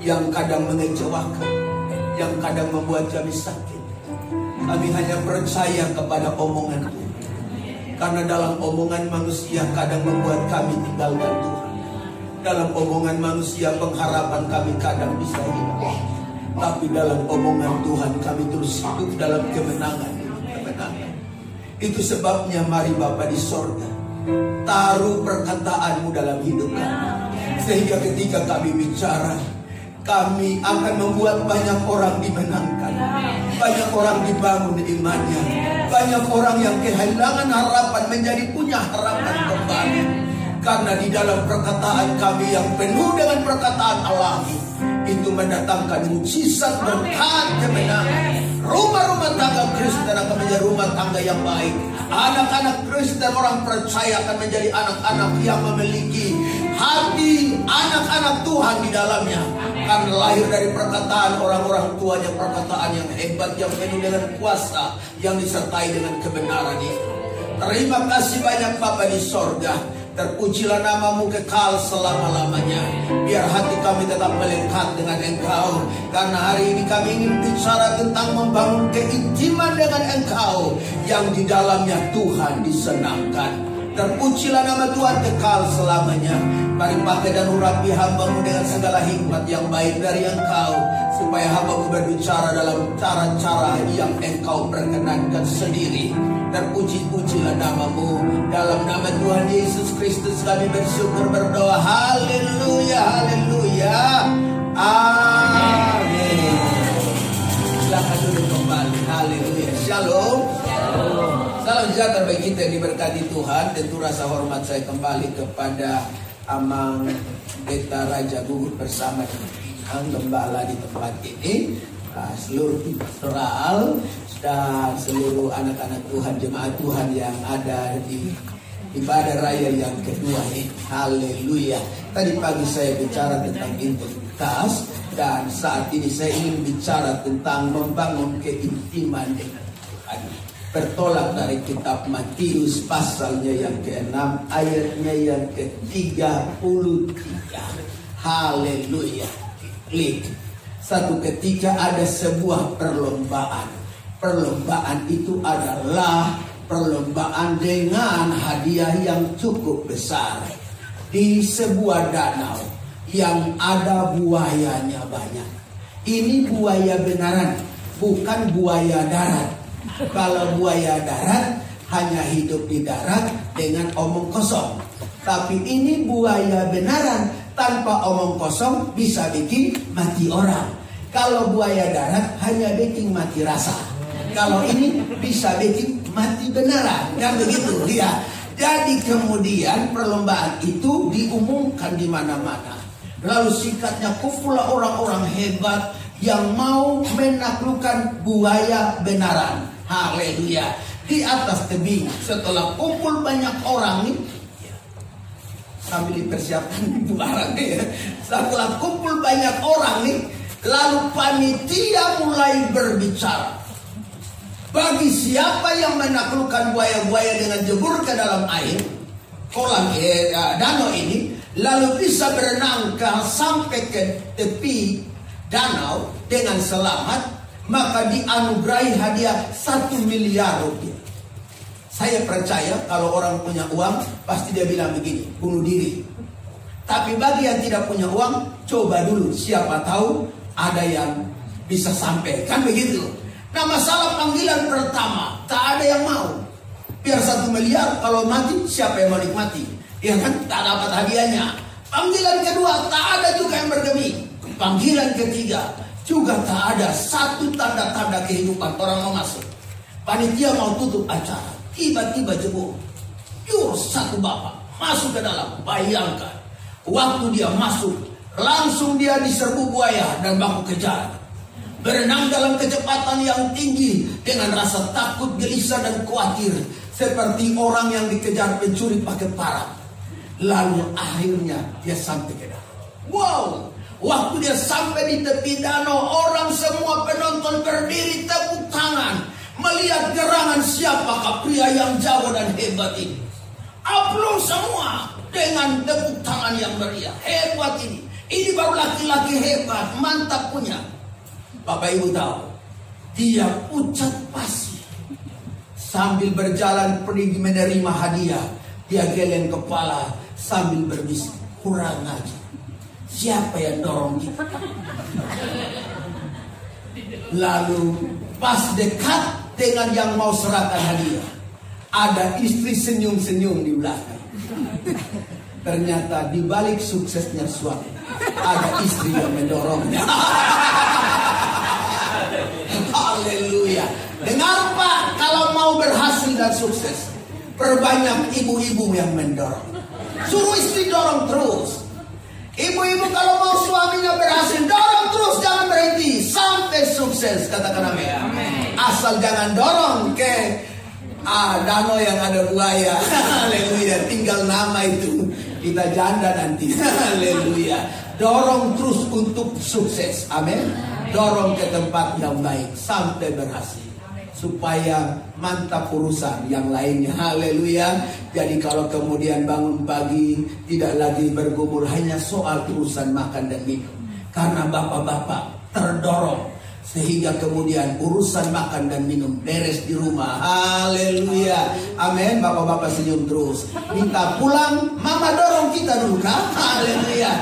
yang kadang mengecewakan, yang kadang membuat kami sakit. Kami hanya percaya kepada omongan Tuhan. Karena dalam omongan manusia kadang membuat kami tinggalkan Tuhan. Dalam omongan manusia pengharapan kami kadang bisa hilang. Tapi dalam omongan Tuhan kami terus hidup dalam kemenangan. Itu sebabnya mari Bapa di sorga, taruh perkataanmu dalam hidup kami. Sehingga ketika kami bicara, kami akan membuat banyak orang dimenangkan, banyak orang dibangun imannya, banyak orang yang kehilangan harapan menjadi punya harapan kembali. Karena di dalam perkataan kami yang penuh dengan perkataan alami, itu mendatangkan mujizat, berkat, kemenangan. Rumah-rumah tangga Kristen akan menjadi rumah tangga yang baik. Anak-anak Kristen, orang percaya, akan menjadi anak-anak yang memiliki hati anak-anak Tuhan di dalamnya. Karena lahir dari perkataan orang-orang tuanya, perkataan yang hebat, yang penuh dengan kuasa, yang disertai dengan kebenaran itu. Terima kasih banyak Bapa di sorga. Terpujilah namamu kekal selama-lamanya. Biar hati kami tetap melekat dengan Engkau. Karena hari ini kami ingin bicara tentang membangun keintiman dengan Engkau, yang di dalamnya Tuhan disenangkan. Terpujilah nama Tuhan kekal selamanya. Mari pakai dan urapi hamba-Mu dengan segala hikmat yang baik dari Engkau, supaya hamba-Mu berbicara dalam cara-cara yang Engkau perkenankan sendiri. Terpuji-pujilah nama-Mu. Dalam nama Tuhan Yesus Kristus kami bersyukur berdoa. Haleluya, haleluya, amin. Silakan duduk kembali. Haleluya. Shalom. Salam sejahtera bagi kita yang diberkati Tuhan. Tentu rasa hormat saya kembali kepada Amang Beta Raja Gugut bersama dengan gembala di tempat ini, seluruh pastoral dan seluruh anak-anak Tuhan, jemaat Tuhan yang ada di ibadah raya yang kedua ini. Haleluya. Tadi pagi saya bicara tentang integritas, dan saat ini saya ingin bicara tentang membangun keintiman dengan Tuhan. Bertolak dari kitab Matius pasalnya yang ke-6 ayatnya yang ke-33. Haleluya. Klik. Satu ketika ada sebuah perlombaan. Perlombaan itu adalah perlombaan dengan hadiah yang cukup besar. Di sebuah danau yang ada buayanya banyak. Ini buaya benaran, bukan buaya darat. Kalau buaya darat hanya hidup di darat dengan omong kosong. Tapi ini buaya benaran, tanpa omong kosong bisa bikin mati orang. Kalau buaya darat hanya bikin mati rasa. Kalau ini bisa bikin mati benaran. Kan begitu ya. Jadi kemudian perlombaan itu diumumkan di mana-mana. Lalu singkatnya kumpulah orang-orang hebat yang mau menaklukkan buaya benaran. Haleluya. Di atas tebing, setelah kumpul banyak orang nih, sambil dipersiapkan barang ya. Setelah kumpul banyak orang nih, lalu panitia mulai berbicara. Bagi siapa yang menaklukkan buaya-buaya dengan jebur ke dalam air kolam danau ini, lalu bisa berenang sampai ke tepi danau dengan selamat, maka dianugerahi hadiah 1 miliar rupiah. Saya percaya kalau orang punya uang, pasti dia bilang begini, bunuh diri. Tapi bagi yang tidak punya uang, coba dulu, siapa tahu ada yang bisa sampai. Kan begitu. Nah, masalah panggilan pertama, tak ada yang mau. Biar 1 miliar, kalau mati, siapa yang mau nikmati? Ya kan, tak dapat hadiahnya. Panggilan kedua, tak ada juga yang bergeming. Panggilan ketiga, juga tak ada satu tanda-tanda kehidupan orang mau masuk. Panitia mau tutup acara, tiba-tiba jebol. Satu bapak masuk ke dalam. Bayangkan, waktu dia masuk, langsung dia diserbu buaya dan baku kejar. Berenang dalam kecepatan yang tinggi dengan rasa takut, gelisah dan khawatir, seperti orang yang dikejar pencuri pakai parang. Lalu akhirnya dia sampai ke dalam. Wow! Waktu dia sampai di tepi danau, orang semua penonton berdiri tepuk tangan, melihat gerangan siapakah pria yang jago dan hebat ini. Aplaus semua dengan tepuk tangan yang meriah. Hebat ini. Ini baru laki-laki hebat, mantap punya. Bapak Ibu tahu, dia pucat pasi. Sambil berjalan pergi menerima hadiah, dia geleng kepala sambil berbisik, kurang aja. Siapa yang dorong kita? Lalu pas dekat dengan yang mau serahkan hadiah, ada istri senyum-senyum di belakang. Ternyata di balik suksesnya suami, ada istri yang mendorongnya. Haleluya. Dengar Pak, kalau mau berhasil dan sukses, perbanyak ibu-ibu yang mendorong. Suruh istri dorong terus. Ibu-ibu kalau mau suaminya berhasil, dorong terus, jangan berhenti sampai sukses. Katakan amin. Asal jangan dorong ke danau yang ada buaya. Haleluya. Tinggal nama itu, kita janda nanti. Haleluya. Dorong terus untuk sukses. Amin. Dorong ke tempat yang baik sampai berhasil, supaya mantap urusan yang lainnya. Haleluya. Jadi kalau kemudian bangun pagi tidak lagi bergumul hanya soal urusan makan dan minum, karena bapak-bapak terdorong sehingga kemudian urusan makan dan minum beres di rumah. Haleluya. Amin. Bapak-bapak senyum terus. Minta pulang, mama dorong kita dulu kan. Haleluya.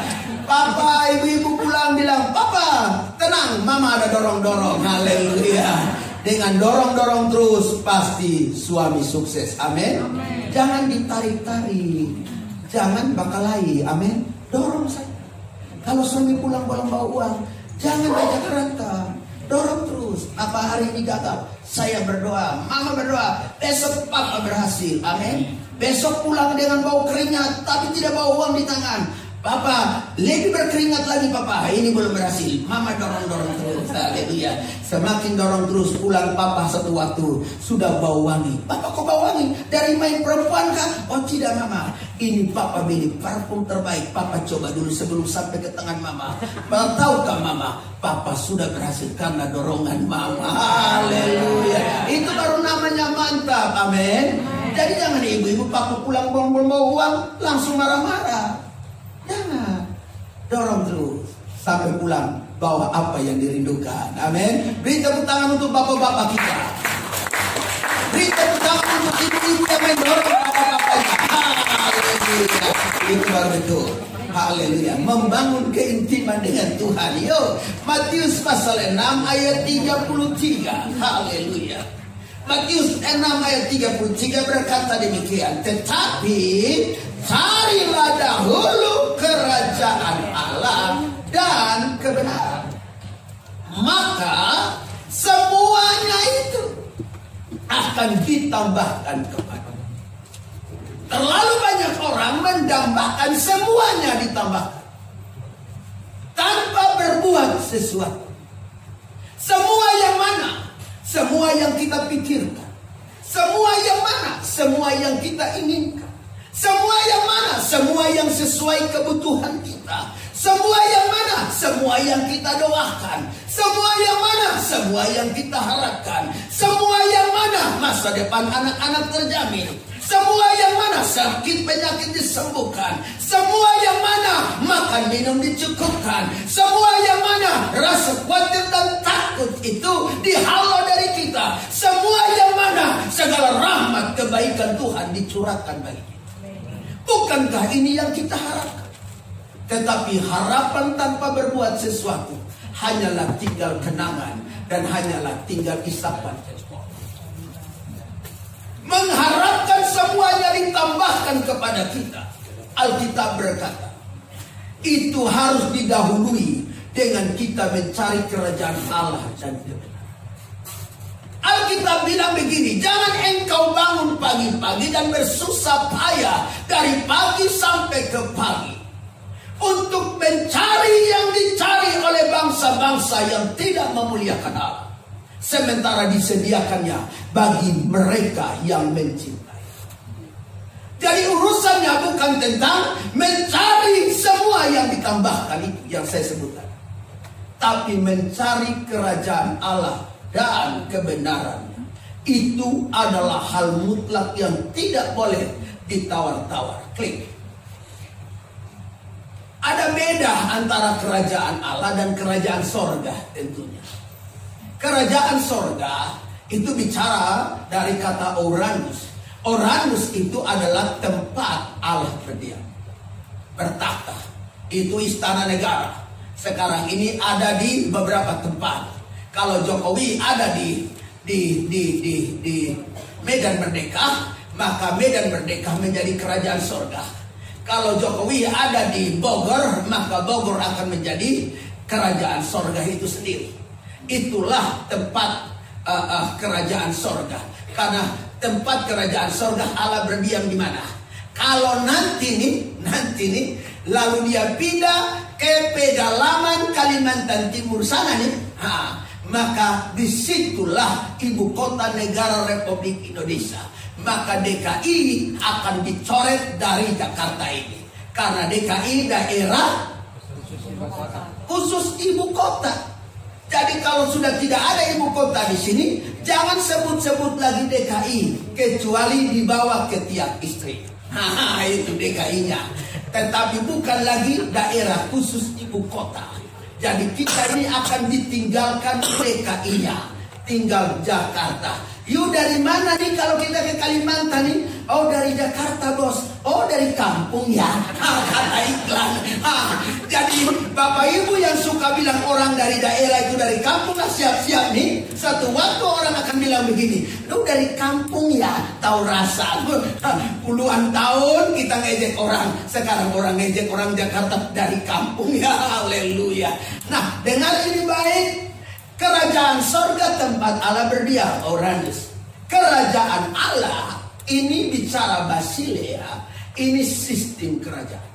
Papa, ibu-ibu pulang bilang, papa tenang, mama ada dorong-dorong. Haleluya. Dengan dorong-dorong terus pasti suami sukses. Amin. Jangan ditarik-tarik, jangan bakalai. Amin. Dorong saja. Kalau suami pulang bawa uang, jangan ajak rantau, dorong terus. Apa hari ini gagal? Saya berdoa, mama berdoa, besok papa berhasil. Amin. Besok pulang dengan bau keringat tapi tidak bawa uang di tangan. Papa, lebih berkeringat lagi papa, ini belum berhasil. Mama dorong-dorong terus. Haleluya. Semakin dorong terus, pulang papa satu waktu sudah bau wangi. Papa kok bau wangi? Dari main perempuan kan? Oh tidak mama, ini papa beli parfum terbaik. Papa coba dulu sebelum sampai ke tangan mama. Tahukah mama, papa sudah berhasil karena dorongan mama. Haleluya. Itu baru namanya mantap. Amin. Jadi jangan ibu-ibu papa pulang bawa uang langsung marah-marah. Jangan, dorong terus sampai pulang bawa apa yang dirindukan. Amin. Beri tepuk tangan untuk bapak-bapak kita. Beri tepuk tangan untuk ibu-ibu yang mendorong bapak-bapaknya. Haleluya. Itu baru betul. Haleluya. Membangun keintiman dengan Tuhan. Yo, Matius pasal 6 ayat 33. Haleluya. Matius 6 ayat 33 berkata demikian. Tetapi carilah dahulu kerajaan Allah dan kebenaran, maka semuanya itu akan ditambahkan kepadamu. Terlalu banyak orang mendambakan semuanya ditambahkan tanpa berbuat sesuatu. Semua yang mana? Semua yang kita pikirkan. Semua yang mana? Semua yang kita inginkan. Semua yang mana? Semua yang sesuai kebutuhan kita. Semua yang mana? Semua yang kita doakan. Semua yang mana? Semua yang kita harapkan. Semua yang mana? Masa depan anak-anak terjamin. Semua yang mana? Sakit penyakit disembuhkan. Semua yang mana? Makan minum dicukupkan. Semua yang mana? Rasa khawatir dan takut itu dihalau dari kita. Semua yang mana? Segala rahmat kebaikan Tuhan dicurahkan bagi kita. Bukankah ini yang kita harapkan? Tetapi harapan tanpa berbuat sesuatu hanyalah tinggal kenangan dan hanyalah tinggal isapan. Mengharapkan semuanya ditambahkan kepada kita. Alkitab berkata, itu harus didahului dengan kita mencari kerajaan Allah dan kebenaran. Alkitab bilang begini, jangan engkau bangun pagi-pagi dan bersusah payah dari pagi sampai ke pagi untuk mencari yang dicari oleh bangsa-bangsa yang tidak memuliakan Allah, sementara disediakannya bagi mereka yang mencintai. Jadi urusannya bukan tentang mencari semua yang ditambahkan itu yang saya sebutkan, tapi mencari kerajaan Allah dan kebenarannya. Itu adalah hal mutlak yang tidak boleh ditawar-tawar. Klik. Ada beda antara kerajaan Allah dan kerajaan sorga tentunya. Kerajaan sorga itu bicara dari kata Uranus. Uranus itu adalah tempat Allah berdiam, bertahta. Itu istana negara. Sekarang ini ada di beberapa tempat. Kalau Jokowi ada di Medan Merdeka, maka Medan Merdeka menjadi kerajaan sorga. Kalau Jokowi ada di Bogor, maka Bogor akan menjadi kerajaan sorga itu sendiri. Itulah tempat kerajaan sorga. Karena tempat kerajaan sorga Allah berdiam di mana? Kalau nanti nih, lalu dia pindah ke pedalaman Kalimantan Timur sana nih, maka disitulah ibu kota negara Republik Indonesia. Maka DKI akan dicoret dari Jakarta ini. Karena DKI daerah khusus ibu kota. Jadi kalau sudah tidak ada ibu kota di sini, jangan sebut-sebut lagi DKI kecuali dibawa ke tiap istri. Itu DKI-nya. Tetapi bukan lagi daerah khusus ibu kota. Jadi kita ini akan ditinggalkan DKI-nya, tinggal Jakarta. Yuk dari mana nih kalau kita ke Kalimantan nih? Oh dari Jakarta bos. Oh dari kampung ya. Kata iklan. Jadi bapak ibu yang suka bilang orang dari daerah itu dari kampung, siap-siap nih. Satu waktu orang akan bilang begini, lu dari kampung ya, tahu rasa. Puluhan tahun kita ngejek orang. Sekarang orang ngejek orang Jakarta dari kampung ya. Haleluya. Nah dengar ini baik. Kerajaan sorga tempat Allah berdiam, Uranus. Kerajaan Allah ini bicara Basilea, ini sistem kerajaan.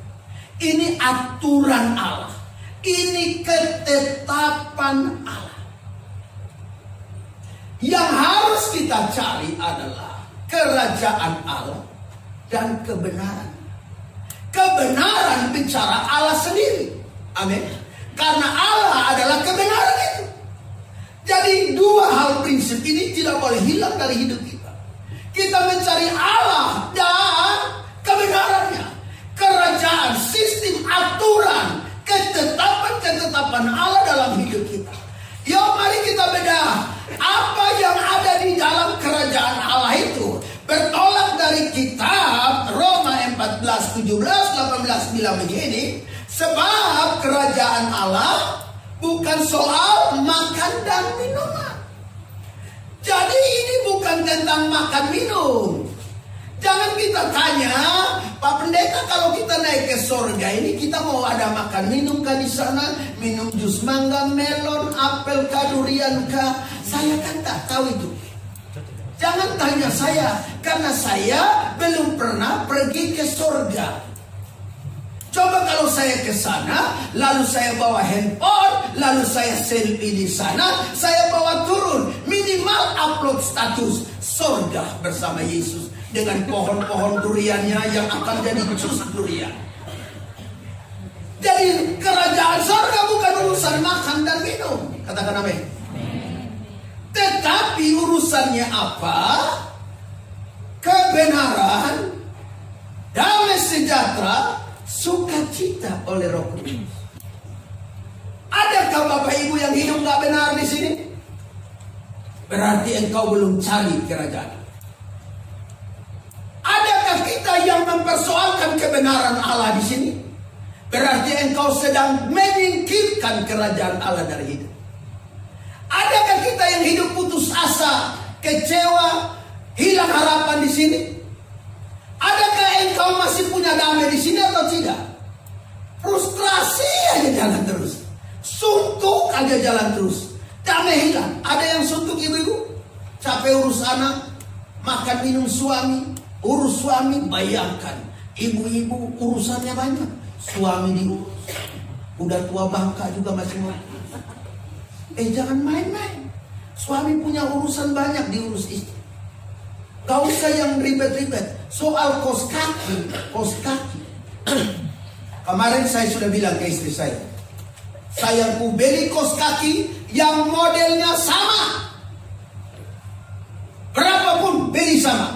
Ini aturan Allah. Ini ketetapan Allah. Yang harus kita cari adalah kerajaan Allah dan kebenaran. Kebenaran bicara Allah sendiri. Amin. Karena Allah adalah kebenaran itu. Jadi dua hal prinsip ini tidak boleh hilang dari hidup kita. Kita mencari Allah dan kebenarannya. Kerajaan, sistem, aturan, ketetapan Allah dalam hidup kita. Yuk mari kita bedah apa yang ada di dalam kerajaan Allah itu. Bertolak dari kitab Roma 14, 17, 18 bilang begini. Sebab kerajaan Allah bukan soal makan dan minuman. Jadi ini bukan tentang makan minum. Jangan kita tanya, Pak Pendeta kalau kita naik ke surga ini kita mau ada makan minum kah di sana? Minum jus mangga, melon, apel kah, durian kah? Saya kan tak tahu itu. Jangan tanya saya, karena saya belum pernah pergi ke surga. Coba kalau saya ke sana, lalu saya bawa handphone, lalu saya selfie di sana, saya bawa turun, minimal upload status surga bersama Yesus dengan pohon-pohon duriannya yang akan jadi jus durian. Jadi kerajaan surga bukan urusan makan dan minum, katakan amin. Tetapi urusannya apa? Kebenaran, damai sejahtera, sukacita oleh Roh Kudus. Adakah Bapak Ibu yang hidup gak benar di sini? Berarti engkau belum cari kerajaan. Adakah kita yang mempersoalkan kebenaran Allah di sini? Berarti engkau sedang menyingkirkan kerajaan Allah dari hidup. Adakah kita yang hidup putus asa, kecewa, hilang harapan di sini? Adakah engkau masih punya damai di sini atau tidak? Frustrasi aja jalan terus, suntuk aja jalan terus, damai hilang. Ada yang suntuk ibu-ibu, capek urus anak, makan minum suami, urus suami. Bayangkan ibu-ibu urusannya banyak, suami diurus, udah tua bangka juga masih mau. Jangan main-main. Suami punya urusan banyak diurus istri. Gak usah yang ribet-ribet. Soal kos kaki. Kemarin saya sudah bilang ke istri saya mau beli kos kaki yang modelnya sama. Berapapun beli sama.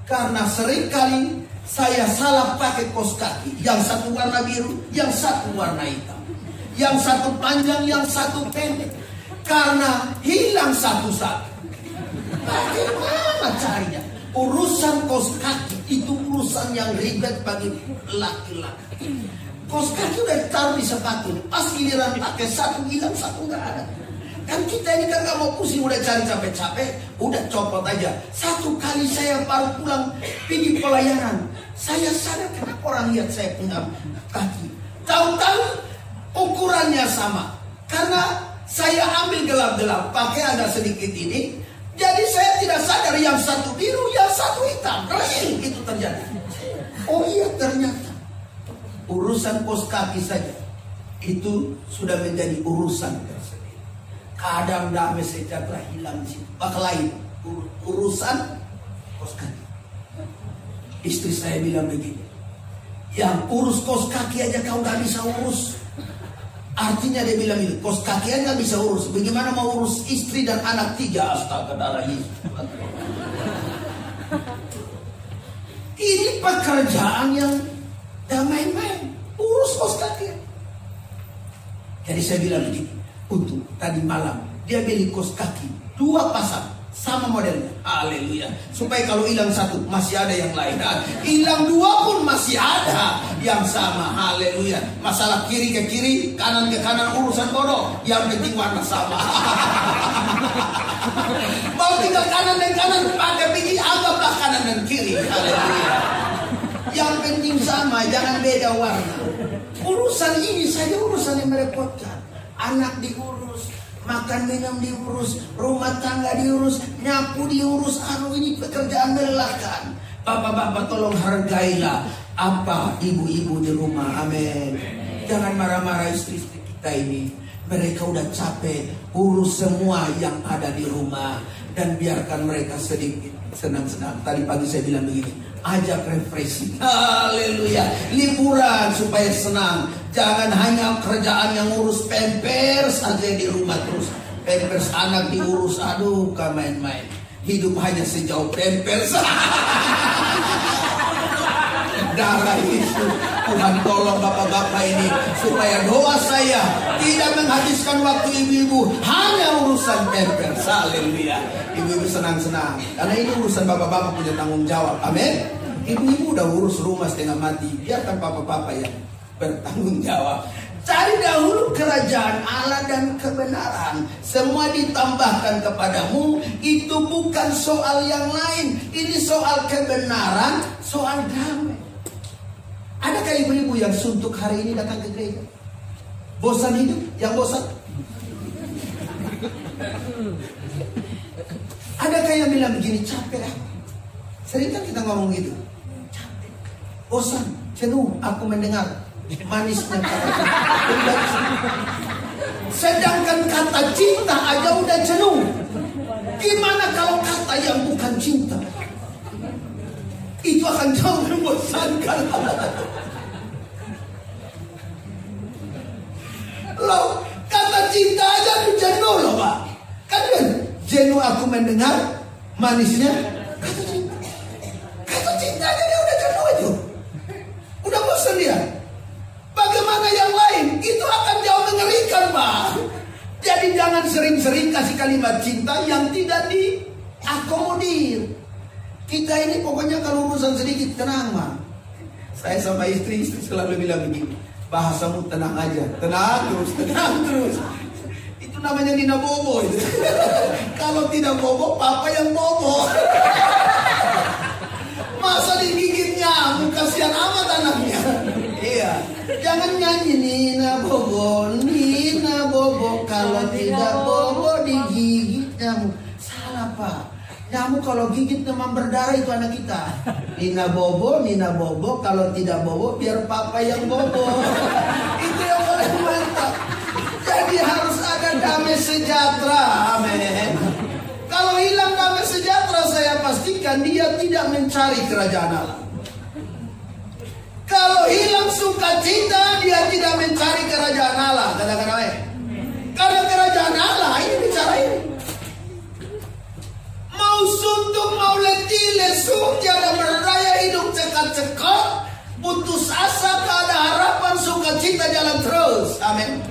Karena seringkali saya salah pakai kaos kaki. Yang satu warna biru, yang satu warna hitam. Yang satu panjang, yang satu pendek. Karena hilang satu-satu. Bagaimana caranya? Urusan kaos kaki itu urusan yang ribet bagi laki-laki. Kaos kaki udah ditaruh di sepatu, pas giliran pakai satu hilang, satu nggak ada. Kan kita ini kan nggak mau pusing, udah cari capek-capek, udah copot aja. Satu kali saya baru pulang pergi pelayanan, saya sadar kenapa orang lihat saya punya kaki. Tahu-tahu ukurannya sama, karena saya ambil gelap-gelap, pakai agak sedikit ini. Jadi saya tidak sadar yang satu biru, yang satu hitam. Real itu terjadi. Oh iya, ternyata urusan kaos kaki saja itu sudah menjadi urusan tersendiri. Kadang damai sejahtera hilang di situ. Bak lain urusan kaos kaki. Istri saya bilang begini, yang urus kaos kaki aja kau gak bisa urus. Artinya dia bilang ini, kaos kaki aja gak bisa urus. Bagaimana mau urus istri dan anak 3? Astaga, darah Yesus. Ini pekerjaan yang gak main-main. Urus kaos kaki. Jadi saya bilang begini, untuk tadi malam dia beli kaos kaki 2 pasang sama modelnya. Haleluya. Supaya kalau hilang satu masih ada yang lain. Hilang 2 pun masih ada yang sama. Haleluya. Masalah kiri ke kiri, kanan ke kanan, urusan bodoh. Yang penting warna sama. Mau tinggal kanan dan kanan, pakai pergi anggaplah kanan dan kiri. Haleluya. Yang penting sama, jangan beda warna. Urusan ini saja urusan yang merepotkan. Anak diurus, makan minum diurus, rumah tangga diurus, nyapu diurus. Ini pekerjaan melelahkan. Bapak-bapak tolong hargailah apa ibu-ibu di rumah. Amin. Jangan marah-marah istri-istri kita ini. Mereka udah capek urus semua yang ada di rumah. Dan biarkan mereka sedikit senang-senang. Tadi pagi saya bilang begini, ajak refreshing. Haleluya. Liburan supaya senang. Jangan hanya kerjaan yang ngurus pampers aja di rumah terus. Pampers anak diurus, aduh gak main-main. Hidup hanya sejauh pampers. Darah Yesus. Tuhan tolong bapak-bapak ini supaya doa saya tidak menghabiskan waktu ibu-ibu hanya urusan pampers. Haleluya. Ibu-ibu senang-senang karena ini urusan bapak-bapak punya tanggung jawab. Amin. Ibu-ibu udah urus rumah setengah mati, biarkan bapak-bapak yang bertanggung jawab. Cari dahulu kerajaan Allah dan kebenaran, semua ditambahkan kepadamu. Itu bukan soal yang lain, ini soal kebenaran, soal damai. Adakah ibu-ibu yang suntuk hari ini datang ke gereja? Bosan hidup? Yang bosan? Adakah yang bilang begini, capek lah? Sering kan kita ngomong gitu. Capek, bosan, jenuh aku mendengar manisnya kata cinta. Sedangkan kata cinta aja udah jenuh. Gimana kalau kata yang bukan cinta? Itu akan jauh membosankan. Loh, kata cinta aja udah jenuh loh Pak. Kan jenuh aku mendengar manisnya kata cinta. Kata cinta aja dia udah jenuh itu. Udah bosan dia. Bagaimana yang lain? Itu akan jauh mengerikan Pak. Jadi jangan sering-sering kasih kalimat cinta yang tidak diakomodir. Kita ini pokoknya kalau urusan sedikit tenang Pak. Saya sama istri selalu bilang begini, bahasamu tenang aja, tenang terus. Itu namanya Nina Bobo itu. Kalau tidak bobo, papa yang bobo. Masa digigit nyamuk, kasihan amat anaknya. Iya, jangan nyanyi Nina Bobo, kalau tidak bobo digigit nyamuk. Salah Pak. Nyamuk kalau gigit demam berdarah itu anak kita. Nina Bobo, kalau tidak bobo biar papa yang bobo. Itu yang paling mantap. Jadi harus ada damai sejahtera. Amin. Kalau hilang damai sejahtera, saya pastikan dia tidak mencari kerajaan Allah. Kalau hilang sukacita, dia tidak mencari kerajaan Allah. Katakan amin. Karena kerajaan Allah ini bicara ini. Mau suntuk, mau letih, lesu, tiada berdaya, hidup cekak-cekak. Putus asa tak ada harapan, sukacita jalan terus. Amin.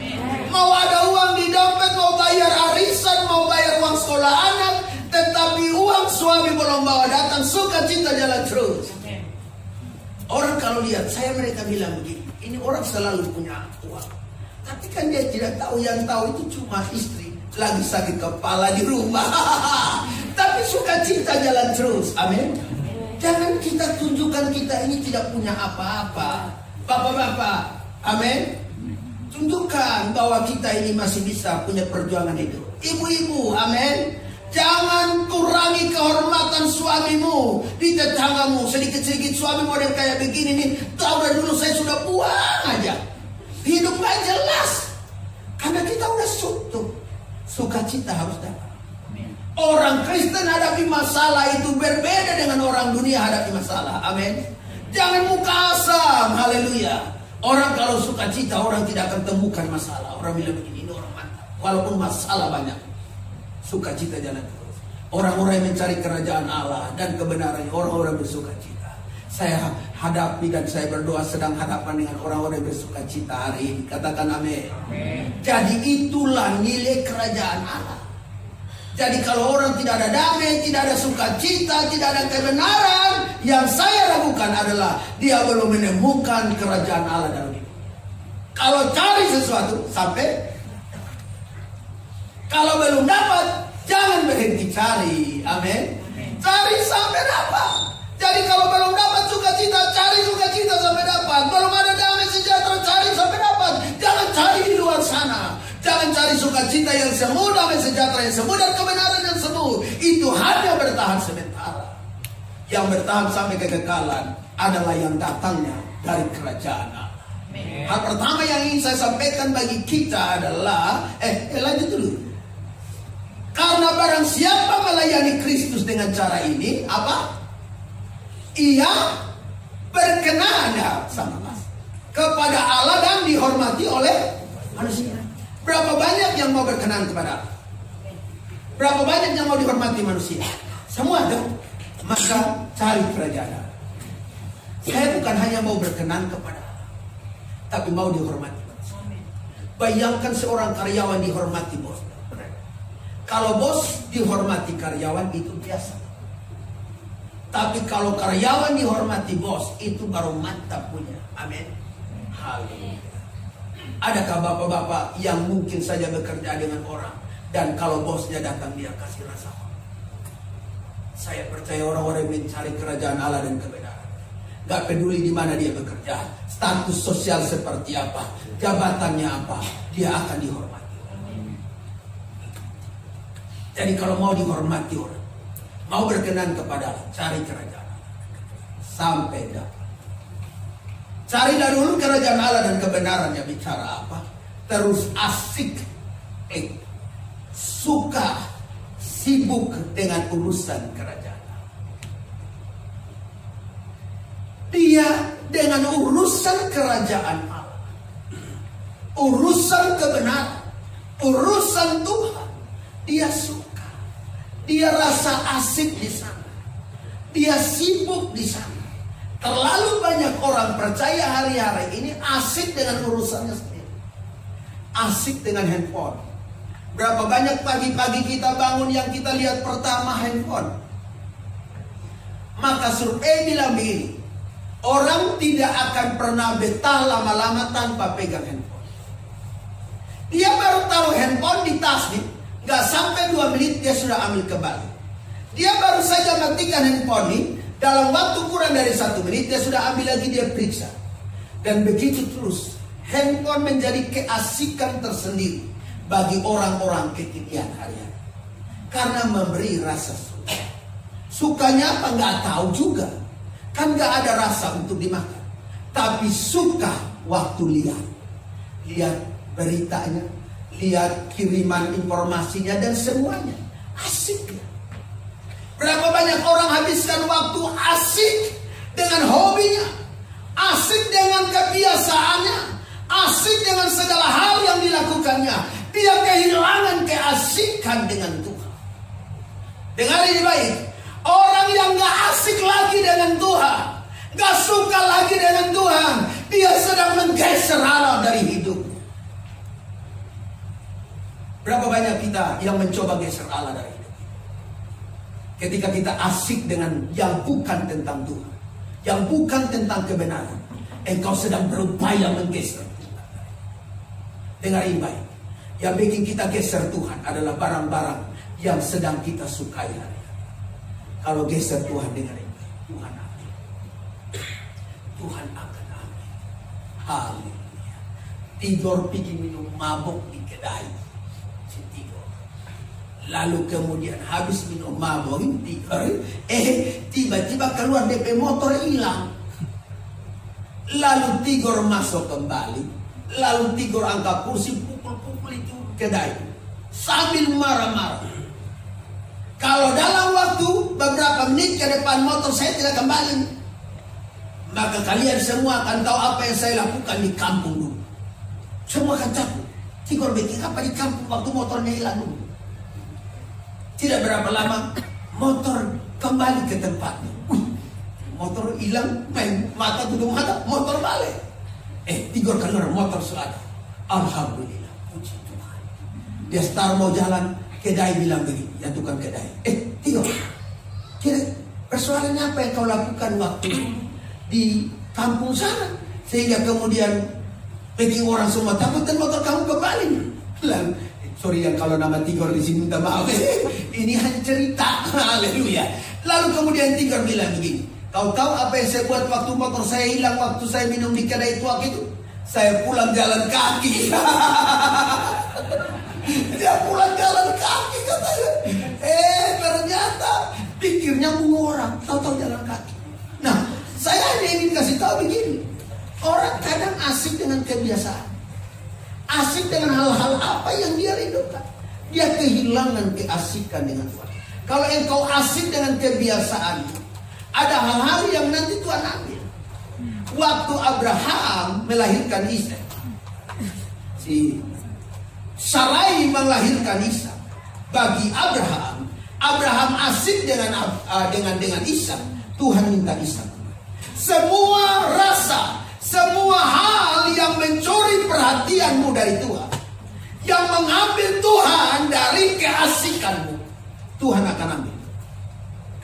Mau ada uang di dompet, mau bayar arisan, mau bayar uang sekolah anak, tetapi uang suami belum bawa datang, sukacita jalan terus. Orang kalau lihat saya, mereka bilang begini, ini orang selalu punya uang. Tapi kan dia tidak tahu, yang tahu itu cuma istri lagi sakit kepala di rumah. Tapi sukacita jalan terus. Amin. Jangan kita tunjukkan kita ini tidak punya apa-apa. Bapak-bapak, amin. Tunjukkan bahwa kita ini masih bisa punya perjuangan hidup. Ibu-ibu, amin. Jangan kurangi kehormatan suamimu di tetanggamu. Sedikit-sedikit suami model kayak begini nih, tahu dari dulu saya sudah buang aja. Hidup gak jelas. Karena kita udah suntuk. Sukacita harus dapat. Orang Kristen hadapi masalah itu berbeda dengan orang dunia hadapi masalah. Amin. Jangan muka asam. Haleluya. Orang kalau sukacita, orang tidak akan temukan masalah. Orang bilang begini, ini orang mantap. Walaupun masalah banyak, sukacita jalan terus. Orang-orang yang mencari kerajaan Allah dan kebenaran, orang-orang bersukacita. Saya hadapi dan saya berdoa sedang hadapan dengan orang-orang yang bersukacita hari ini. Katakan amin. Jadi itulah nilai kerajaan Allah. Jadi kalau orang tidak ada damai, tidak ada sukacita, tidak ada kebenaran, yang saya ragukan adalah dia belum menemukan kerajaan Allah dalam hidup. Kalau cari sesuatu sampai, kalau belum dapat, jangan berhenti cari. Amin. Cari sampai dapat. Jadi kalau belum dapat sukacita, cari sukacita sampai dapat. Belum ada damai sejahtera, cari sampai dapat. Jangan cari di luar sana. Jangan cari sukacita yang semu, damai sejahtera yang semu, dan kebenaran yang semu. Itu hanya bertahan sementara. Yang bertahan sampai kekekalan adalah yang datangnya dari kerajaan Allah. Hal pertama yang ingin saya sampaikan bagi kita adalah, lanjut dulu. Karena barang siapa melayani Kristus dengan cara ini, apa? Ia berkenan sama Allah, kepada Allah dan dihormati oleh manusia. Berapa banyak yang mau berkenan kepada Allah? Berapa banyak yang mau dihormati manusia? Semua dong. Maka cari kerajaan Allah. Saya bukan hanya mau berkenan kepada Allah, tapi mau dihormati manusia. Bayangkan seorang karyawan dihormati bos. Kalau bos dihormati karyawan itu biasa. Tapi kalau karyawan dihormati bos, itu baru mantap punya. Amin. Haleluya. Adakah bapak-bapak yang mungkin saja bekerja dengan orang, dan kalau bosnya datang dia kasih rasa hormat? Saya percaya orang-orang yang mencari kerajaan Allah dan kebenaran, gak peduli di mana dia bekerja, status sosial seperti apa, jabatannya apa, dia akan dihormati. Jadi kalau mau dihormati orang, mau berkenan kepada Allah, cari kerajaan Allah sampai dapat. Cari dahulu kerajaan Allah dan kebenarannya. Bicara apa? Terus asik, suka, sibuk dengan urusan kerajaan Allah. Dia dengan urusan kerajaan Allah, urusan kebenaran, urusan Tuhan, dia suka. Dia rasa asik di sana. Dia sibuk di sana. Terlalu banyak orang percaya hari-hari ini asik dengan urusannya sendiri. Asik dengan handphone. Berapa banyak pagi-pagi kita bangun yang kita lihat pertama handphone. Maka survei bilang begini, orang tidak akan pernah betah lama-lama tanpa pegang handphone. Dia baru taruh handphone di tas nih, gak sampai 2 menit dia sudah ambil kembali. Dia baru saja matikan handphone nih, dalam waktu kurang dari 1 menit dia sudah ambil lagi, dia periksa. Dan begitu terus. Handphone menjadi keasikan tersendiri bagi orang-orang kekinian hari-hari. Karena memberi rasa suka. Sukanya apa nggak tahu juga. Kan nggak ada rasa untuk dimakan. Tapi suka waktu lihat. Lihat beritanya. Lihat kiriman informasinya dan semuanya. Asik ya. Berapa banyak orang habiskan waktu asik dengan hobinya, asik dengan kebiasaannya, asik dengan segala hal yang dilakukannya. Dia kehilangan keasikan dengan Tuhan. Dengar ini baik, orang yang gak asik lagi dengan Tuhan, Gak suka lagi dengan Tuhan. Dia sedang menggeser Allah dari hidupnya. Berapa banyak kita yang mencoba geser Allah dari hidup? Ketika kita asik dengan yang bukan tentang Tuhan, yang bukan tentang kebenaran, engkau sedang berupaya menggeser Tuhan. Dengarin baik. Yang bikin kita geser Tuhan adalah barang-barang yang sedang kita sukai hari ini. Kalau geser Tuhan, dengarin baik. Tuhan akan. Tuhan akan ambil. Haleluya. Tidur pergi minum mabuk di kedai. Si tidur. Lalu kemudian habis minum mabuk tidur. Tiba-tiba keluar DP motor hilang. Lalu Tigor masuk kembali. Lalu Tigor angkat kursi, pukul-pukul itu kedai sambil marah-marah. Kalau dalam waktu beberapa menit ke depan motor saya tidak kembali, maka kalian semua akan tahu apa yang saya lakukan di kampung dulu. Semua akan takut. Tigor bikin apa di kampung waktu motornya hilang dulu. Tidak berapa lama motor kembali ke tempatnya. Motor hilang, main mata tutup mata, motor balik. Tigor keluar motor selada. Alhamdulillah, puji Tuhan. Dia start mau jalan, kedai bilang begini, yang tukang kedai. Tigor, kira persoalannya apa yang kau lakukan waktu di kampung sana, sehingga kemudian bikin orang semua takut dan motor kamu kembali. Lalu, sorry yang kalau nama Tigor di sini minta maaf. Ini hanya cerita. Haleluya. Lalu kemudian Tigor bilang begini. Kau tahu apa yang saya buat waktu motor saya hilang, waktu saya minum di kedai tuak itu? Saya pulang jalan kaki. Dia pulang jalan kaki katanya. Ternyata pikirnya bunga orang, tahu-tahu jalan kaki. Nah, saya hanya ingin kasih tahu begini. Orang kadang asik dengan kebiasaan. Asik dengan hal-hal apa yang dia rindukan. Dia kehilangan keasikan dengan Tuhan. Kalau engkau asik dengan kebiasaan, ada hal-hal yang nanti Tuhan ambil. Waktu Abraham melahirkan Ishak, si Sarai melahirkan Ishak. Bagi Abraham asik dengan Ishak. Tuhan minta Ishak. Semua rasa, semua hal yang mencuri perhatianmu dari Tuhan, yang mengambil Tuhan dari keasikanmu, Tuhan akan ambil.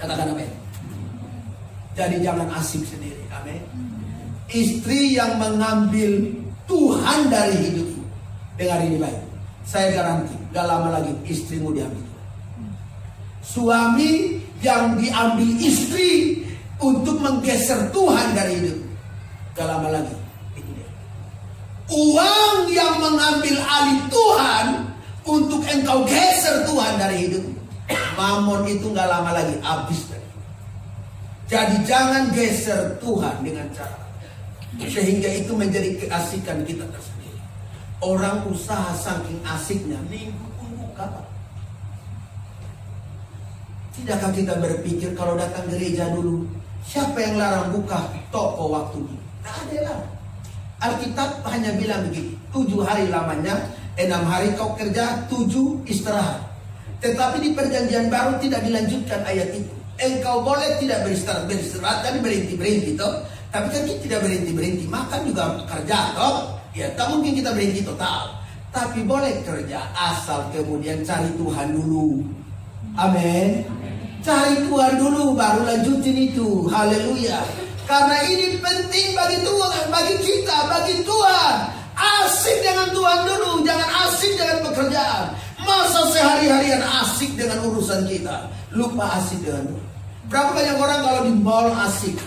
Katakan amin. Jadi jangan asik sendiri. Amin. Istri yang mengambil Tuhan dari hidupmu, dengar ini baik. Saya garanti gak lama lagi istrimu diambil. Suami yang diambil istri untuk menggeser Tuhan dari hidup, gak lama lagi itu dia. Uang yang mengambil alih Tuhan untuk engkau geser Tuhan dari hidupmu, mamon itu gak lama lagi habis dari. Jadi jangan geser Tuhan dengan cara sehingga itu menjadi keasikan kita tersendiri. Orang usaha saking asiknya, minggu tunggu kapan? Tidakkah kita berpikir kalau datang gereja dulu, siapa yang larang buka toko waktu ini? Tidak ada lah. Alkitab hanya bilang begini, 7 hari lamanya, 6 hari kau kerja, 7 istirahat. Tetapi di perjanjian baru tidak dilanjutkan ayat itu. Engkau boleh tidak beristirahat dan berhenti toh. Tapi kan kita tidak berhenti, makan juga kerja toh. Ya, tak mungkin kita berhenti total. Tapi boleh kerja asal kemudian cari Tuhan dulu. Amin. Cari Tuhan dulu baru lanjutin itu. Haleluya. Karena ini penting bagi Tuhan, bagi kita, bagi Tuhan. Asik dengan Tuhan dulu, jangan asik dengan pekerjaan. Masa sehari-harian asik dengan urusan kita, lupa asik dengan Tuhan. Berapa banyak orang kalau di mall asik?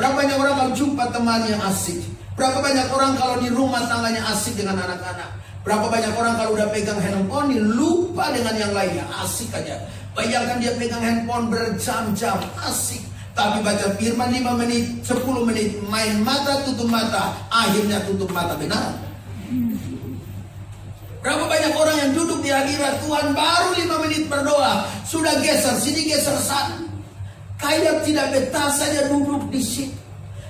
Berapa banyak orang kalau jumpa teman yang asik? Berapa banyak orang kalau di rumah tangganya asik dengan anak-anak? Berapa banyak orang kalau udah pegang handphone lupa dengan yang lainnya, asik aja. Bayangkan dia pegang handphone berjam-jam, asik. Tapi baca firman 5 menit, 10 menit, main mata, tutup mata, akhirnya tutup mata benar. Berapa banyak orang yang duduk di hadirat Tuhan baru 5 menit berdoa, sudah geser sini geser sana. Kayak tidak betah saja duduk di situ.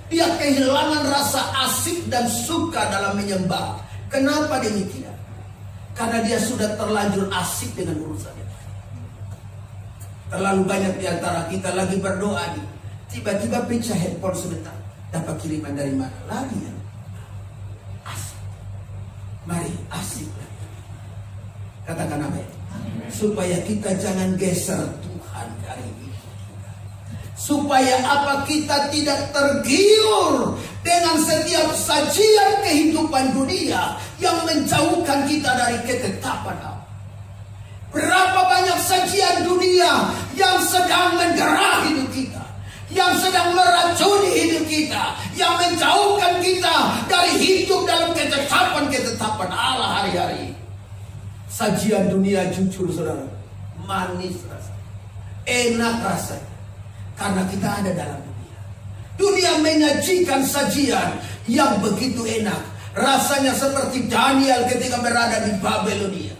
Dia kehilangan rasa asik dan suka dalam menyembah. Kenapa demikian? Karena dia sudah terlanjur asik dengan urusannya. Terlalu banyak di antara kita lagi berdoa nih, tiba-tiba pecah handphone sebentar. Dapat kiriman dari mana lagi ya? Asik. Mari asik lagi. Katakan amin. Supaya kita jangan geser Tuhan dari ini. Supaya apa, kita tidak tergiur dengan setiap sajian kehidupan dunia yang menjauhkan kita dari ketetapan Allah. Berapa banyak sajian dunia yang sedang menderah hidup kita, yang sedang meracuni hidup kita, yang menjauhkan kita dari hidup dalam ketetapan Allah hari-hari. Sajian dunia jujur saudara, manis rasanya, enak rasanya, karena kita ada dalam dunia. Dunia menyajikan sajian yang begitu enak, rasanya seperti Daniel ketika berada di Babelonia.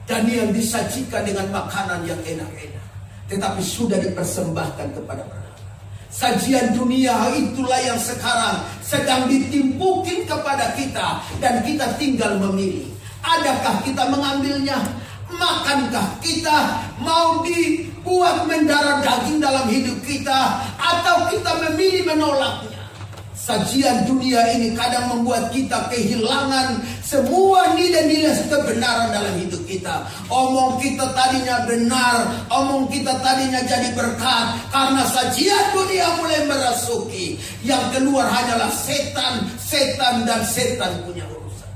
Daniel disajikan dengan makanan yang enak-enak, tetapi sudah dipersembahkan kepada berhala. Sajian dunia itulah yang sekarang sedang ditimpukin kepada kita, dan kita tinggal memilih. Adakah kita mengambilnya? Makankah kita? Mau dibuat mendarah daging dalam hidup kita, atau kita memilih menolaknya? Sajian dunia ini kadang membuat kita kehilangan semua nilai-nilai kebenaran dalam hidup kita. Omong kita tadinya benar, omong kita tadinya jadi berkat, karena sajian dunia mulai merasuki. Yang keluar hanyalah setan, dan setan punya urusan.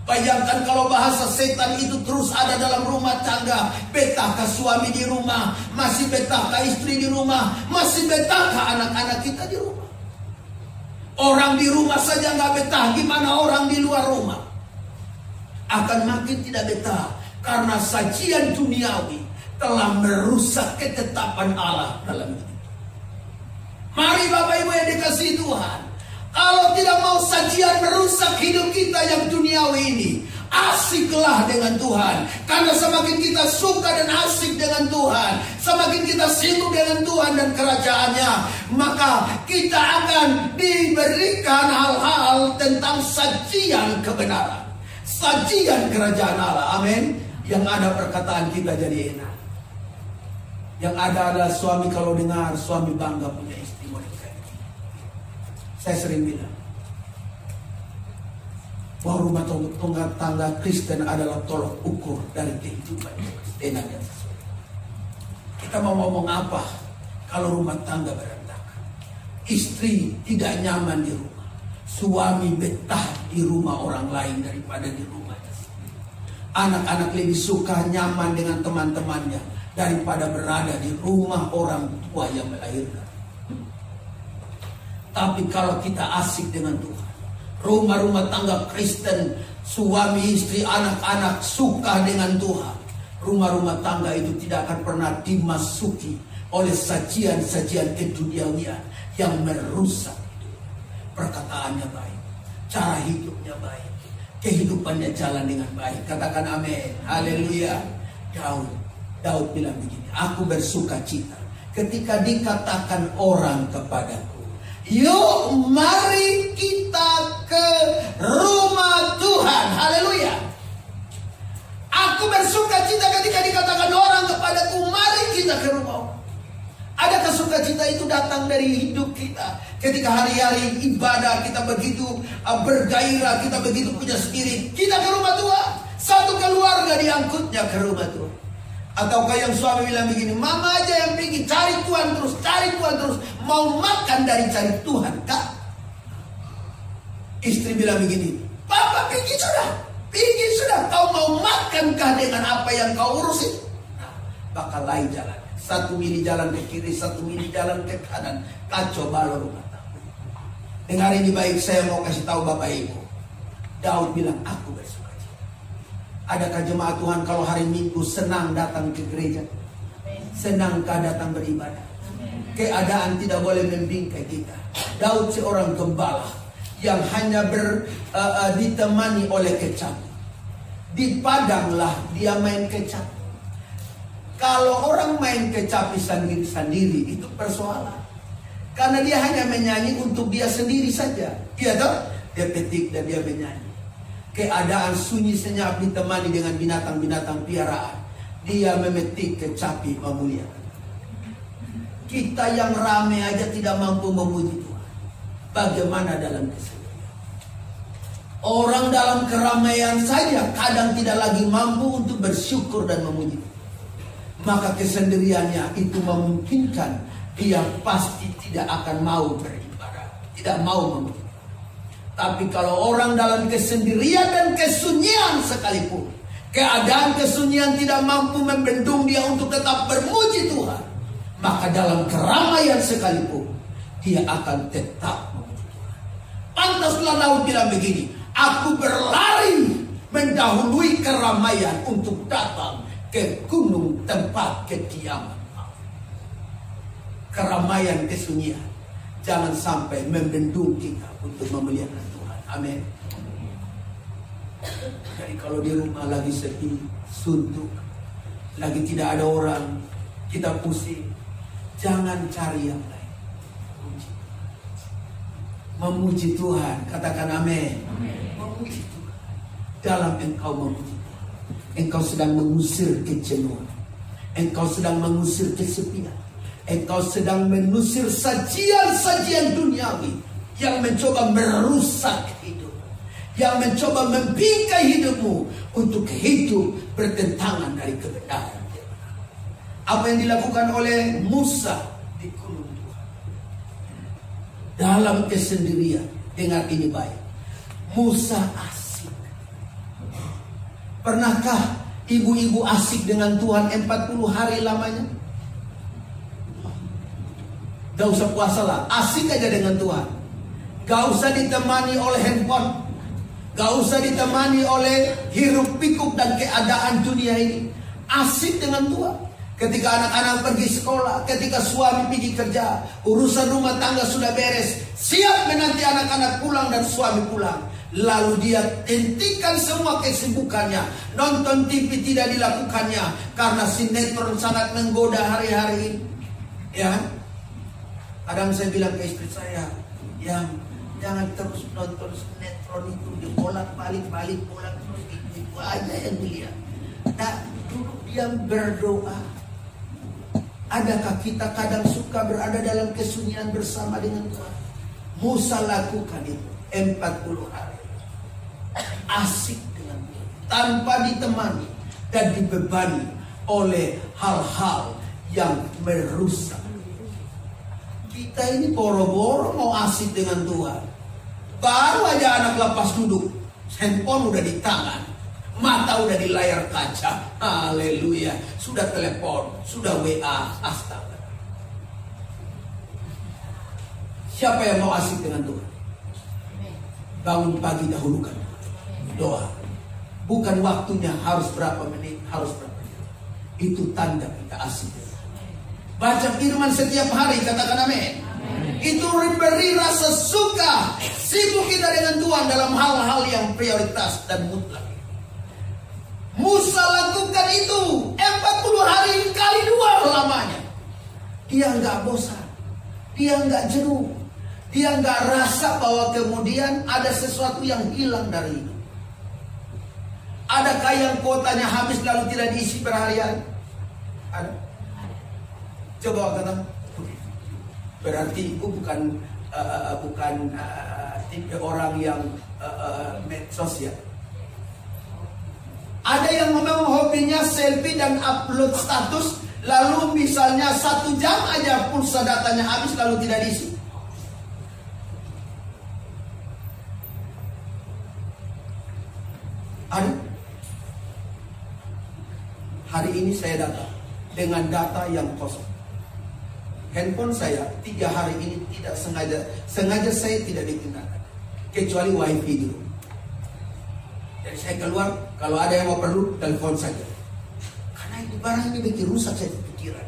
Bayangkan kalau bahasa setan itu terus ada dalam rumah tangga. Betahkah suami di rumah? Masih betahkah istri di rumah? Masih betahkah anak-anak kita di rumah? Orang di rumah saja nggak betah, gimana orang di luar rumah? Akan makin tidak betah, karena sajian duniawi telah merusak ketetapan Allah dalam hidup. Mari Bapak Ibu yang dikasihi Tuhan, kalau tidak mau sajian merusak hidup kita yang duniawi ini, asiklah dengan Tuhan. Karena semakin kita suka dan asik dengan Tuhan, semakin kita sibuk dengan Tuhan dan kerajaannya, maka kita akan diberikan hal-hal tentang sajian kebenaran, sajian kerajaan Allah. Amin. Yang ada perkataan kita jadi enak. Yang ada adalah suami kalau dengar suami bangga punya istri. Saya sering bilang bahwa rumah tangga Kristen adalah tolok ukur dari kehidupan Kristen yang sesuai. Kita mau ngomong apa kalau rumah tangga berantakan? Istri tidak nyaman di rumah, suami betah di rumah orang lain daripada di rumahnya sendiri. Anak-anak lebih suka nyaman dengan teman-temannya daripada berada di rumah orang tua yang melahirkan. Tapi kalau kita asik dengan Tuhan, rumah-rumah tangga Kristen, suami, istri, anak-anak suka dengan Tuhan, rumah-rumah tangga itu tidak akan pernah dimasuki oleh sajian-sajian keduniawian yang merusak hidup. Perkataannya baik, cara hidupnya baik, kehidupannya jalan dengan baik. Katakan amin, haleluya. Daud bilang begini, aku bersuka cita ketika dikatakan orang kepadaku, yuk mari kita ke rumah Tuhan. Haleluya. Aku bersuka cita ketika dikatakan orang kepadaku, mari kita ke rumah. Adakah sukacita itu datang dari hidup kita? Ketika hari-hari ibadah kita begitu bergairah, kita begitu punya spirit, kita ke rumah Tuhan. Satu keluarga diangkutnya ke rumah Tuhan. Ataukah yang suami bilang begini, mama aja yang pergi cari Tuhan terus, mau makan dari cari Tuhan kak? Istri bilang begini, papa pergi sudah, kau mau makankah dengan apa yang kau urusin? Nah, bakal lain jalan. 1 mili jalan ke kiri, 1 mili jalan ke kanan, kacau balau rumah tangga. Dengar ini baik, saya mau kasih tahu Bapak Ibu. Daud bilang, aku bersuka. Adakah jemaat Tuhan kalau hari Minggu senang datang ke gereja? Senangkah datang beribadah? Keadaan tidak boleh membingkai kita. Daud seorang gembala yang hanya ditemani oleh kecapi. Di padanglah dia main kecapi. Kalau orang main kecapi sendiri-sendiri itu persoalan. Karena dia hanya menyanyi untuk dia sendiri saja. Iya toh? Dia petik dan dia menyanyi. Keadaan sunyi senyap ditemani dengan binatang-binatang piaraan. Dia memetik kecapi memuliakan. Kita yang ramai aja tidak mampu memuji Tuhan. Bagaimana dalam kesendirian? Orang dalam keramaian saja kadang tidak lagi mampu untuk bersyukur dan memuji Tuhan. Maka kesendiriannya itu memungkinkan dia pasti tidak akan mau beribadah, tidak mau memuji. Tapi kalau orang dalam kesendirian dan kesunyian sekalipun, keadaan kesunyian tidak mampu membendung dia untuk tetap bermuji Tuhan, maka dalam keramaian sekalipun dia akan tetap memuji Tuhan. Pantaslah Daud bilang begini, aku berlari mendahului keramaian untuk datang ke gunung tempat kediaman. Keramaian kesunyian jangan sampai membendung kita untuk memuliakan Tuhan. Amin. Jadi kalau di rumah lagi sepi, suntuk, lagi tidak ada orang, kita pusing, jangan cari yang lain. Memuji Tuhan, katakan amin. Memuji Tuhan. Dalam engkau memuji Tuhan, engkau sedang mengusir kejenuhan, engkau sedang mengusir kesepian, engkau sedang mengusir sajian-sajian duniawi yang mencoba merusak hidup, yang mencoba membingkai hidupmu untuk hidup bertentangan dari kebenaran. Apa yang dilakukan oleh Musa di gunung Tuhan dalam kesendirian, dengar ini baik, Musa asik. Pernahkah ibu-ibu asik dengan Tuhan 40 hari lamanya? Gak usah puasa lah, asik aja dengan Tuhan. Gak usah ditemani oleh handphone, gak usah ditemani oleh hiruk pikuk dan keadaan dunia ini. Asik dengan Tuhan. Ketika anak-anak pergi sekolah, ketika suami pergi kerja, urusan rumah tangga sudah beres, siap menanti anak-anak pulang dan suami pulang. Lalu dia hentikan semua kesibukannya. Nonton TV tidak dilakukannya karena sinetron sangat menggoda hari-hari ini. Ya, kadang saya bilang ke istri saya, yang jangan terus nonton sinetron itu, dibolak-balik terus itu aja yang dilihat. Nah, duduk diam berdoa. Adakah kita kadang suka berada dalam kesunyian bersama dengan Tuhan? Musa lakukan itu 40 hari. Asik dengan Tuhan, tanpa ditemani dan dibebani oleh hal-hal yang merusak. Kita ini boro-boro mau asik dengan Tuhan, baru aja anak lepas duduk, handphone udah di tangan, mata udah di layar kaca. Haleluya, sudah telepon, sudah WA. Astaga, siapa yang mau asik dengan Tuhan? Bangun pagi dahulukan doa. Bukan waktunya harus berapa menit, harus berapa jam. Itu tanda kita asik. Baca firman setiap hari, katakan amin. Itu beri rasa suka, sibuk kita dengan Tuhan dalam hal-hal yang prioritas dan mutlak. Musa lakukan itu 40 hari kali 2 lamanya. Dia nggak bosan, dia nggak jenuh, dia nggak rasa bahwa kemudian ada sesuatu yang hilang dari hidup. Adakah yang kuotanya habis lalu tidak diisi berhari-hari? Ada. Coba kata, berarti itu bukan tipe orang yang medsos ya. Ada yang memang hobinya selfie dan upload status, lalu misalnya 1 jam aja pulsa datanya habis lalu tidak diisi. Ada. Hari ini saya datang dengan data yang kosong. Handphone saya 3 hari ini tidak sengaja saya tidak digunakan, kecuali wifi dulu. Jadi saya keluar, kalau ada yang mau perlu telepon saja. Karena itu barang ini bikin rusak saya pikiran.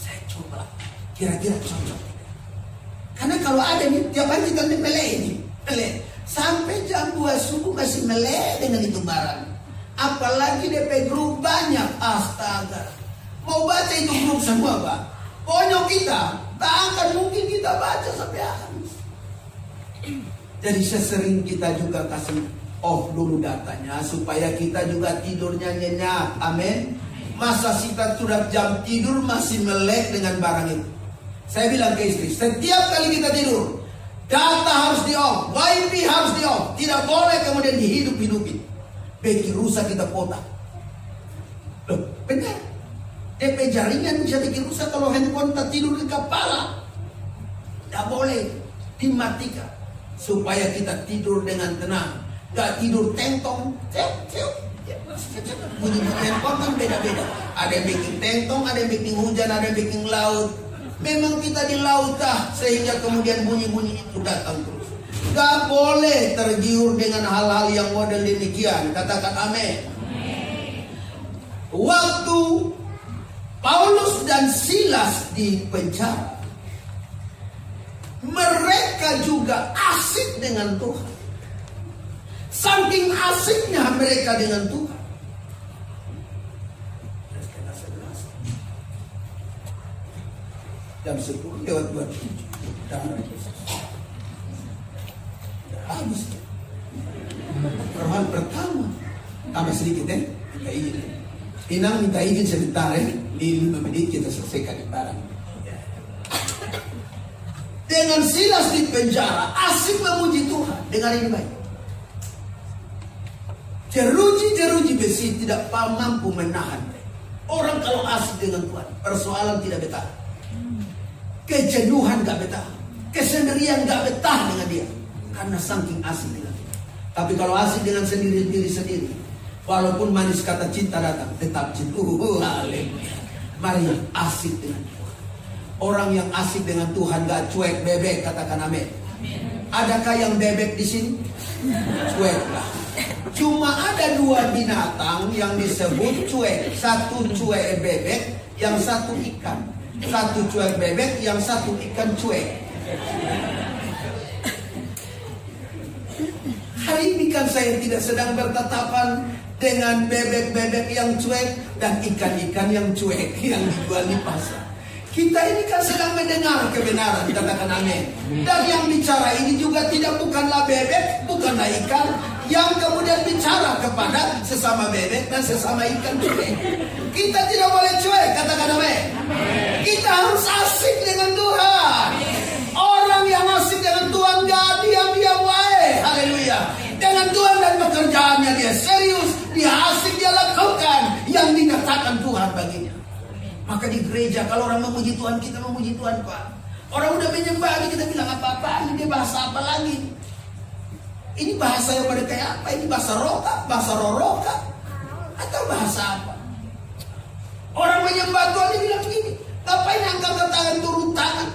Saya coba, kira-kira cocok. Karena kalau ada nih tiap hari kita melek. Sampai jam 2 subuh masih melek dengan itu barang. Apalagi DP grup banyak, astaga. Mau baca itu grup semua Pak. Ponyok kita, tak akan mungkin kita baca sampai habis. Jadi sesering kita juga kasih off dulu datanya, supaya kita juga tidurnya nyenyak. Amin. Masa kita sudah jam tidur masih melek dengan barang itu. Saya bilang ke istri, setiap kali kita tidur, data harus di off, wifi harus di off. Tidak boleh kemudian dihidup-hidupin. Bikin rusak kita kota. Loh, benar. DP jaringan bisa bikin rusak kalau handphone tak tidur di kepala. Tidak boleh dimatikan. Supaya kita tidur dengan tenang. Gak tidur tentong. Bunyi-bunyi handphone kan beda-beda. Ada yang bikin tentong, ada yang bikin hujan, ada yang bikin laut. Memang kita di laut sehingga kemudian bunyi-bunyi itu datang terus. Gak boleh tergiur dengan hal-hal yang model demikian. Katakan amin. Waktu Paulus dan Silas di penjara, mereka juga asik dengan Tuhan. Saking asiknya mereka dengan Tuhan. Jam 10 lewat 27. Habis. Permohonan pertama. Tambah sedikit minta izin. Inang minta izin sebentar di 5 menit kita selesaikan barang. Dengan Silas di penjara, asik memuji Tuhan. Dengar ini baik. Jeruji-jeruji besi tidak mampu menahan. Orang kalau asik dengan Tuhan, persoalan tidak betah. Kejenuhan gak betah. Kesendirian gak betah dengan dia. Karena saking asik dengan dia. Tapi kalau asik dengan sendiri, walaupun manis kata cinta datang, tetap cinta. Haleluya. Mari asik dengan Tuhan. Orang yang asik dengan Tuhan gak cuek bebek, katakan amin. Adakah yang bebek di sini? Cuek lah. Cuma ada 2 binatang yang disebut cuek. Satu cuek bebek, yang satu ikan. Satu cuek bebek, yang satu ikan cuek. Hari ini kan saya tidak sedang bertatapan dengan bebek-bebek yang cuek dan ikan-ikan yang cuek yang dijual di pasar. Kita ini kan sedang mendengar kebenaran, katakan amin. Dan yang bicara ini juga bukanlah bebek, bukanlah ikan, yang kemudian bicara kepada sesama bebek dan sesama ikan cuek. Kita tidak boleh cuek, katakan amin. Kita harus asik dengan Tuhan. Orang yang asik dengan Tuhan gak diam-diam wae. Haleluya. Dengan Tuhan dan pekerjaannya dia serius, dia asik, dia lakukan yang dinyatakan Tuhan baginya. Maka di gereja kalau orang memuji Tuhan, kita memuji Tuhan, Pak. Orang udah menyembah, kita bilang apa-apa, ini bahasa apa lagi? Ini bahasa yang pada kayak apa? Ini bahasa roka, bahasa roroka, atau bahasa apa? Orang menyembah Tuhan, dia bilang begini, ngapain angkat tangan, turun tangan?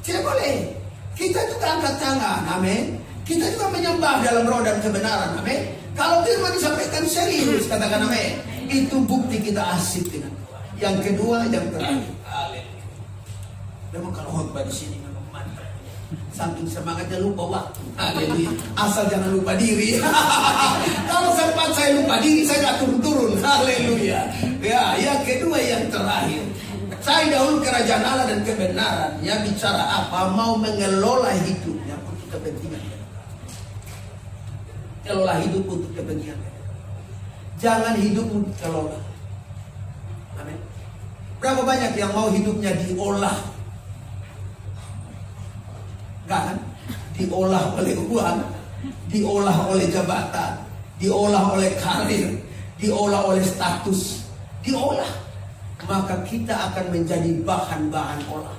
Tidak boleh. Kita juga angkat tangan, amin. Kita juga menyembah dalam roh dan kebenaran, amin. Kalau firman disampaikan serius, katakan amin. Itu bukti kita asik dengan Tuhan. Yang kedua, yang terakhir. Haleluya. Memang kalau khotbah di sini memang mantap. Saking semangatnya lupa waktu. Haleluya. Asal jangan lupa diri. Kalau sempat saya lupa diri, saya nggak turun-turun. Haleluya. Ya, yang kedua, yang terakhir. Saya dahulu kerajaan Allah dan kebenarannya bicara apa? Mau mengelola hidupnya untuk kepentingan. Kelola hidup untuk kepentingan. Jangan hidup untuk kelola. Amin. Berapa banyak yang mau hidupnya diolah? Kan? Diolah oleh uang, diolah oleh jabatan, diolah oleh karir, diolah oleh status, diolah. Maka kita akan menjadi bahan-bahan olah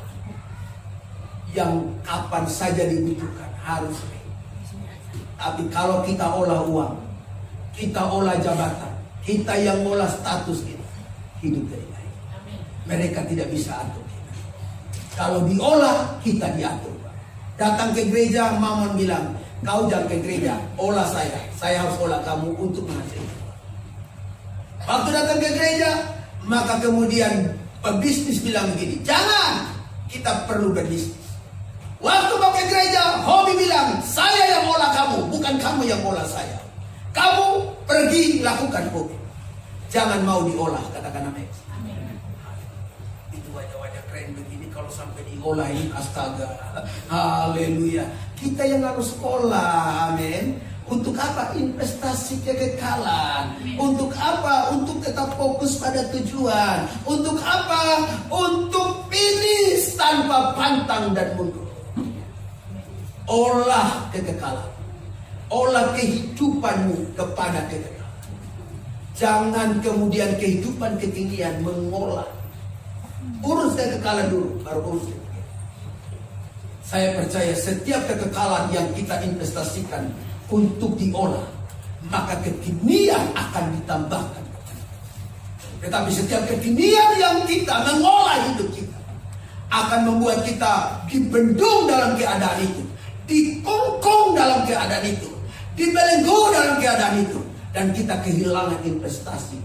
yang kapan saja dibutuhkan harus. Tapi kalau kita olah uang, kita olah jabatan, kita yang olah status kita, hidup dari baik. Mereka tidak bisa atur kita. Kalau diolah, kita diatur. Datang ke gereja, Mammon bilang, kau jangan ke gereja, olah saya harus olah kamu untuk menghasilkan. Waktu datang ke gereja, maka kemudian pebisnis bilang begini, jangan, kita perlu berbisnis. Waktu mau ke gereja, hobi bilang, saya yang olah kamu, bukan kamu yang olah saya. Kamu pergi lakukan hobi. Jangan mau diolah, katakan amin. Itu wajah-wajah keren begini kalau sampai diolah ini, astaga. Haleluya. Kita yang harus sekolah, amin. Untuk apa? Investasi kekekalan. Untuk apa? Untuk tetap fokus pada tujuan. Untuk apa? Untuk finish tanpa pantang dan mundur. Olah kekekalan. Olah kehidupanmu kepada kekekalan. Jangan kemudian kehidupan ketinggian mengolah. Urus kekekalan dulu, baru urus ketinggian. Saya percaya setiap kekekalan yang kita investasikan untuk diolah, maka kekinian akan ditambahkan. Tetapi setiap kekinian yang kita mengolah hidup kita akan membuat kita dibendung dalam keadaan itu, dikongkong dalam keadaan itu, dibelenggu dalam keadaan itu, dan kita kehilangan investasi.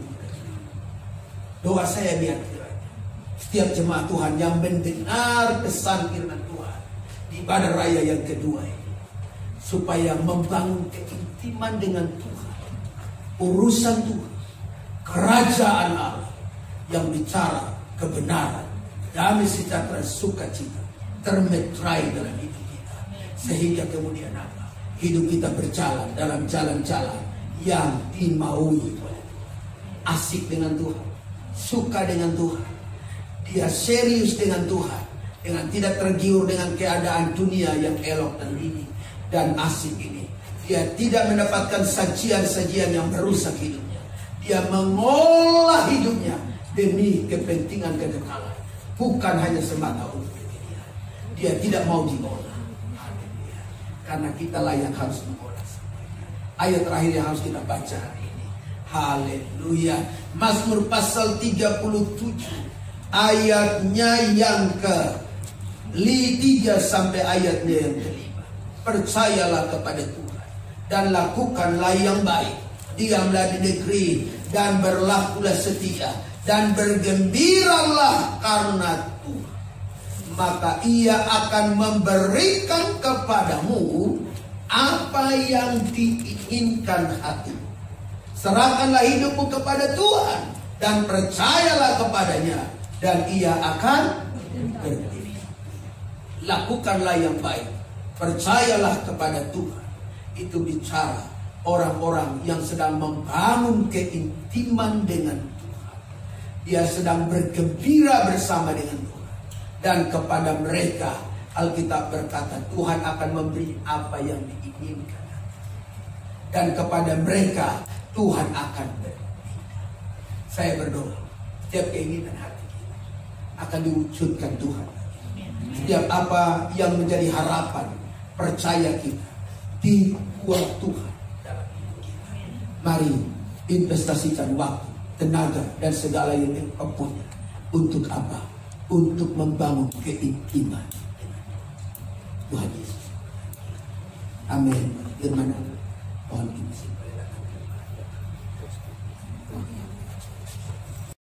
Doa saya biar setiap jemaat Tuhan yang mendengar pesan firman Tuhan di ibadah raya yang kedua ini, supaya membangun keintiman dengan Tuhan, urusan Tuhan, kerajaan Allah yang bicara kebenaran, damai sejahtera, sukacita termetrai dalam hidup kita, sehingga kemudian apa? Hidup kita berjalan dalam jalan-jalan yang dimaui oleh Tuhan. Asik dengan Tuhan, suka dengan Tuhan, dia serius dengan Tuhan, dengan tidak tergiur dengan keadaan dunia yang elok dan ini dan asik ini. Dia tidak mendapatkan sajian-sajian yang merusak hidupnya. Dia mengolah hidupnya demi kepentingan kekekalan, bukan hanya semata untuk dia. Dia tidak mau diolah. Karena kita lah yang harus mengolah. Ayat terakhir yang harus kita baca hari ini. Haleluya. Mazmur pasal 37 ayatnya yang ke-3 sampai ayatnya yang ke-5. Percayalah kepada Tuhan dan lakukanlah yang baik. Diamlah di negeri dan berlakulah setia dan bergembiralah karena Tuhan. Maka Ia akan memberikan kepadamu apa yang diinginkan hatimu. Serahkanlah hidupmu kepada Tuhan dan percayalah kepadanya, dan Ia akan bergembira. Lakukanlah yang baik. Percayalah kepada Tuhan. Itu bicara orang-orang yang sedang membangun keintiman dengan Tuhan. Dia sedang bergembira bersama dengan Tuhan. Dan kepada mereka Alkitab berkata Tuhan akan memberi apa yang diinginkan. Dan kepada mereka Tuhan akan beri. Saya berdoa setiap keinginan hati kita akan diwujudkan Tuhan. Setiap apa yang menjadi harapan, percaya kita dibuat Tuhan dalam hidup kita. Mari investasikan waktu, tenaga, dan segala yang kita punya. Untuk apa? Untuk membangun keintiman Tuhan Yesus. Amin. Firman Allah. Mohon izin.